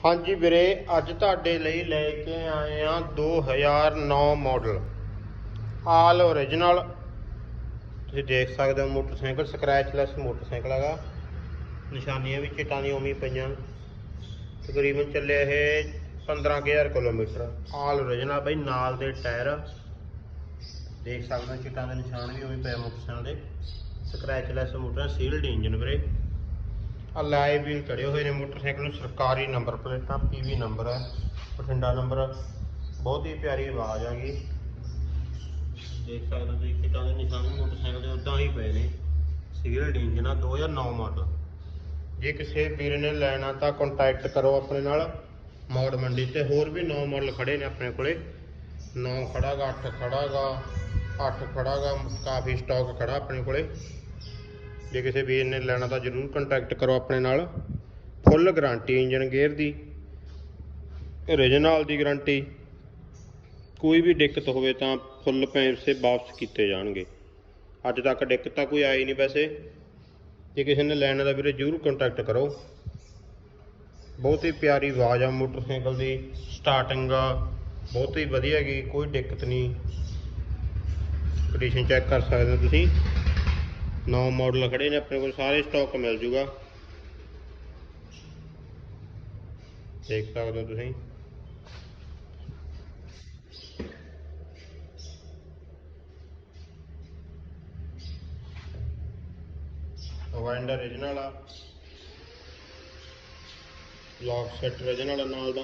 ਹਾਂਜੀ ਵੀਰੇ, ਅੱਜ ਤੁਹਾਡੇ ਲਈ ਲੈ ਕੇ ਆਏ ਆ 2009 ਮਾਡਲ ਆਲ ਓਰੀਜਨਲ। ਤੁਸੀਂ ਦੇਖ ਸਕਦੇ ਹੋ ਮੋਟਰਸਾਈਕਲ ਸਕ੍ਰੈਚਲੈਸ ਮੋਟਰਸਾਈਕਲ ਹੈਗਾ। ਨਿਸ਼ਾਨੀਆਂ ਵੀ ਚਿੱਟਾਂ ਦੀਆਂ ਉਵੇਂ ਪਈਆਂ। ਤਕਰੀਬਨ ਚੱਲਿਆ ਇਹ 15,000 ਕਿਲੋਮੀਟਰ। ਆਲ ਓਰੀਜਨਲ ਬਈ, ਨਾਲ ਦੇ ਟਾਇਰ ਦੇਖ ਸਕਦੇ ਹੋ, ਚਿੱਟਾਂ ਦੇ ਨਿਸ਼ਾਨ ਵੀ ਉਵੇਂ ਪਏ ਮੋਟਰਸਾਈਕਲ ਦੇ। ਸਕ੍ਰੈਚਲੈਸ ਮੋਟਰ, ਸੀਲਡ ਇੰਜਨ ਵੀਰੇ। ਅਲਾਈ ਵੀਲ ਚੜੇ ਹੋਏ ਨੇ ਮੋਟਰਸਾਈਕਲ ਨੂੰ। ਸਰਕਾਰੀ ਨੰਬਰ ਪਲੇਟਾਂ, PV ਨੰਬਰ ਹੈ, ਬਠਿੰਡਾ ਨੰਬਰ। ਬਹੁਤ ਹੀ ਪਿਆਰੀ ਆਵਾਜ਼ ਆ ਗਈ। ਦੇਖ ਸਕਦੇ ਹੋ ਤੁਸੀਂ, ਕਿੱਦਾਂ ਦੇ ਨਿਸ਼ਾਨ ਮੋਟਰਸਾਈਕਲ ਦੇ ਉੱਦਾਂ ਹੀ ਪਏ ਨੇ। ਸੀਲਡ ਇੰਜਨ ਆ, 2009 ਮਾਡਲ। ਜੇ ਕਿਸੇ ਵੀਰ ਨੇ ਲੈਣਾ ਤਾਂ ਕੰਟੈਕਟ ਕਰੋ ਆਪਣੇ ਨਾਲ ਮੌੜ ਮੰਡੀ ਤੇ। ਹੋਰ ਵੀ 9 ਮਾਡਲ ਖੜੇ ਨੇ ਆਪਣੇ ਕੋਲੇ। 9 ਖੜਾ ਗਾ, 8 ਖੜਾ ਗਾ, 8 ਖੜਾ ਗਾ, ਕਾਫੀ ਸਟਾਕ ਖੜਾ ਆਪਣੇ ਕੋਲੇ। ਜੇ ਕਿਸੇ ਵੀਰ ਨੇ ਲੈਣਾ ਤਾਂ ਜ਼ਰੂਰ ਕੰਟੈਕਟ ਕਰੋ ਆਪਣੇ ਨਾਲ। ਫੁੱਲ ਗਰੰਟੀ ਇੰਜਨ ਗੇਅਰ ਦੀ, ਓਰੀਜਨਲ ਦੀ ਗਰੰਟੀ। ਕੋਈ ਵੀ ਦਿੱਕਤ ਹੋਵੇ ਤਾਂ ਫੁੱਲ ਪੈਸੇ ਵਾਪਸ ਕੀਤੇ ਜਾਣਗੇ। ਅੱਜ ਤੱਕ ਦਿੱਕਤ ਤਾਂ ਕੋਈ ਆਈ ਨਹੀਂ ਵੈਸੇ। ਜੇ ਕਿਸੇ ਨੇ ਲੈਣਾ ਤਾਂ ਵੀਰੇ ਜ਼ਰੂਰ ਕੰਟੈਕਟ ਕਰੋ। ਬਹੁਤ ਹੀ ਪਿਆਰੀ ਆਵਾਜ਼ ਆ ਮੋਟਰਸਾਈਕਲ ਦੀ, ਸਟਾਰਟਿੰਗ ਬਹੁਤ ਹੀ ਵਧੀਆ ਹੈਗੀ, ਕੋਈ ਦਿੱਕਤ ਨਹੀਂ। ਕੰਡੀਸ਼ਨ ਚੈੱਕ ਕਰ ਸਕਦੇ ਹੋ ਤੁਸੀਂ। 9 ਮਾਡਲ ਖੜੇ ਨੇ ਆਪਣੇ ਕੋਲ, ਸਾਰੇ ਸਟਾਕ ਮਿਲ ਜੂਗਾ। ਦੇਖ ਸਕਦੇ ਹੋ ਤੁਸੀਂ। ਵਾਇੰਡਰ ਓਰੀਜਨਲ ਆ, ਲੌਕ ਸੈਟ ਓਰੀਜਨਲ ਨਾਲ ਦਾ।